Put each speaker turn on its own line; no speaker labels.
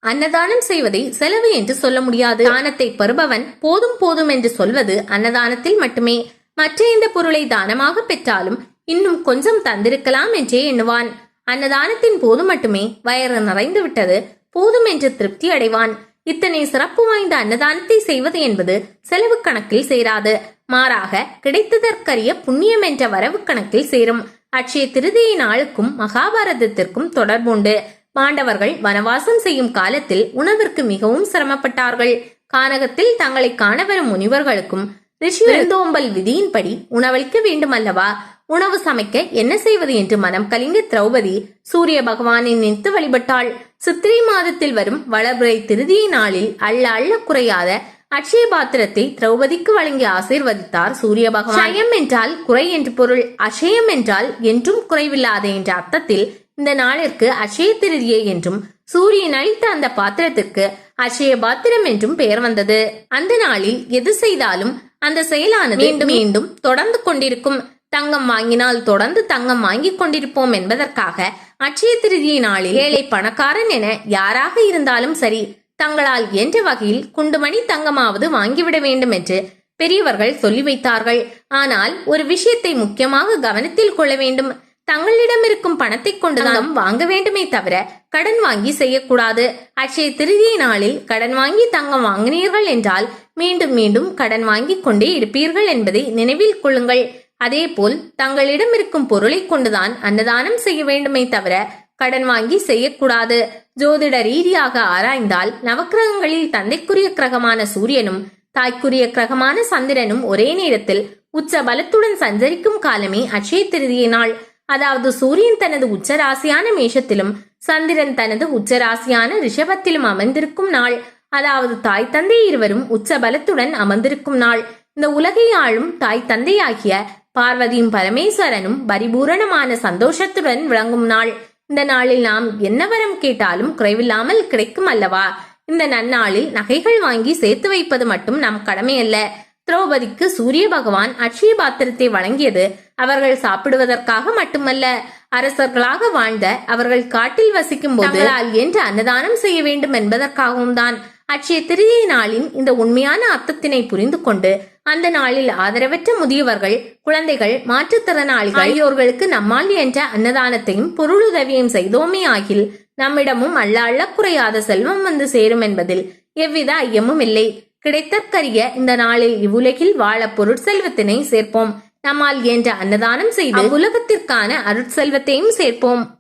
அன்னதானம் செய்வதை செலவு என்று சொல்ல முடியாது. தானத்தை பெறுபவன் போதும் போதும் என்று சொல்வது அன்னதானத்தில் மட்டுமே. மற்ற எந்த பொருளை தானமாக பெற்றாலும் இன்னும் கொஞ்சம் தந்திருக்கலாம் என்றே எண்ணுவான். அன்னதானத்தின் போது மட்டுமே வயிறு நிறைந்து விட்டது, போதும் என்று திருப்தி அடைவான். இத்தனை சிறப்பு வாய்ந்த அன்னதானத்தை செய்வது என்பது செலவு கணக்கில் சேராது. மாறாக கிடைத்ததற்கரிய புண்ணியம் என்ற வரவு கணக்கில் சேரும். அட்சய திருதியை நாளுக்கும் மகாபாரதத்திற்கும் தொடர்புண்டு. பாண்டவர்கள் வனவாசம் செய்யும் காலத்தில் உணவிற்கு மிகவும் சிரமப்பட்டார்கள். கானகத்தில் தங்களை காண வரும் முனிவர்களுக்கும் ரிஷி விருந்தோம்பல் விதியின்படி உணவளிக்க வேண்டும் அல்லவா? உணவு சமைக்க என்ன செய்வது என்று மனம் கலிங்க திரௌபதி சூரிய பகவானை நினைத்து வழிபட்டாள். சித்திரை மாதத்தில் வரும் வளர்பிறை திருதியை நாளில் அள்ள அள்ள குறையாத அட்சய பாத்திரத்தை திரௌபதிக்கு வழங்கி ஆசீர்வதித்தார் சூரிய பகவான். அஷயம் என்றால் குறை என்று பொருள். அஷயம் என்றால் என்றும் குறைவில்லாத என்ற அர்த்தத்தில் இந்த நாளிற்கு அட்சய திருதியை என்றும், சூரியன் அளித்த அந்த பாத்திரத்திற்கு அட்சய பாத்திரம் என்றும் பெயர் வந்தது. அந்த நாளில் எது செய்தாலும் அந்த செயலானது மீண்டும் மீண்டும் தொடர்ந்து கொண்டிருக்கும். தங்கம் வாங்கினால் தொடர்ந்து தங்கம் வாங்கிக் கொண்டிருப்போம் என்பதற்காக அட்சய திருதியை நாளில் ஏழை பணக்காரன் என யாராக இருந்தாலும் சரி, தங்களால் என்ற வகையில் குண்டுமணி தங்கமாவது வாங்கிவிட வேண்டும் என்று பெரியவர்கள் சொல்லி வைத்தார்கள். ஆனால் ஒரு விஷயத்தை முக்கியமாக கவனத்தில் கொள்ள வேண்டும். தங்களிடம் இருக்கும் பணத்தை கொண்டுதான் வாங்க வேண்டுமே தவிர கடன் வாங்கி செய்யக்கூடாது. அட்சய திருதியை நாளில் கடன் வாங்கி தங்கம் வாங்கினீர்கள் என்றால் மீண்டும் மீண்டும் கடன் வாங்கி கொண்டே இருப்பீர்கள் என்பதை நினைவில் கொள்ளுங்கள். அதே போல் தங்களிடம் இருக்கும் பொருளை கொண்டுதான் அன்னதானம் செய்ய வேண்டுமே தவிர கடன் வாங்கி செய்யக்கூடாது. ஜோதிட ரீதியாக ஆராய்ந்தால் நவக்கிரகங்களில் தந்தைக்குரிய கிரகமான சூரியனும் தாய்க்குரிய கிரகமான சந்திரனும் ஒரே நேரத்தில் உச்ச பலத்துடன் சஞ்சரிக்கும் காலமே அட்சய திருதியை நாள். அதாவது சூரியன் தனது உச்சராசியான மேஷத்திலும் சந்திரன் தனது உச்சராசியான ரிஷபத்திலும் அமர்ந்திருக்கும் நாள். அதாவது தாய் தந்தை இருவரும் உச்ச பலத்துடன் அமர்ந்திருக்கும் நாள். இந்த உலகை ஆளும் தாய் தந்தையாகிய பார்வதியும் பரமேஸ்வரனும் பரிபூரணமான சந்தோஷத்துடன் விளங்கும் நாள். இந்த நாளில் நாம் என்ன வரம் கேட்டாலும் குறைவில்லாமல் கிடைக்கும் அல்லவா? இந்த நன்னாளில் நகைகள் வாங்கி சேர்த்து வைப்பது மட்டும் நம் கடமை அல்ல. திரௌபதிக்கு சூரிய பகவான் அட்சய பாத்திரத்தை வழங்கியது அவர்கள் சாப்பிடுவதற்காக மட்டுமல்ல, அரசர்களாக வாழ்ந்த அவர்கள் காட்டில் வசிக்கும் போது என்று அன்னதானம் செய்ய வேண்டும் என்பதற்காகவும் தான். அட்சய திருதியை நாளின் இந்த உண்மையான அர்த்தத்தினை புரிந்து கொண்டு அந்த நாளில் ஆதரவற்ற முதியவர்கள், குழந்தைகள், மாற்றுத்திறனாளிகள் ஆகியோர்களுக்கு நம்மால் என்ற அன்னதானத்தையும் பொருளுதவியும் செய்தோமே ஆகில் நம்மிடமும் அள்ள அள்ள குறையாத செல்வம் வந்து சேரும் என்பதில் எவ்வித ஐயமும் இல்லை. கிடைத்தற்கரிய இந்த நாளில் இவ்வுலகில் வாழ பொருட்செல்வத்தினை சேர்ப்போம். நம்மால் என்ற அன்னதானம் செய்து உலகத்திற்கான அருட்செல்வத்தையும் சேர்ப்போம்.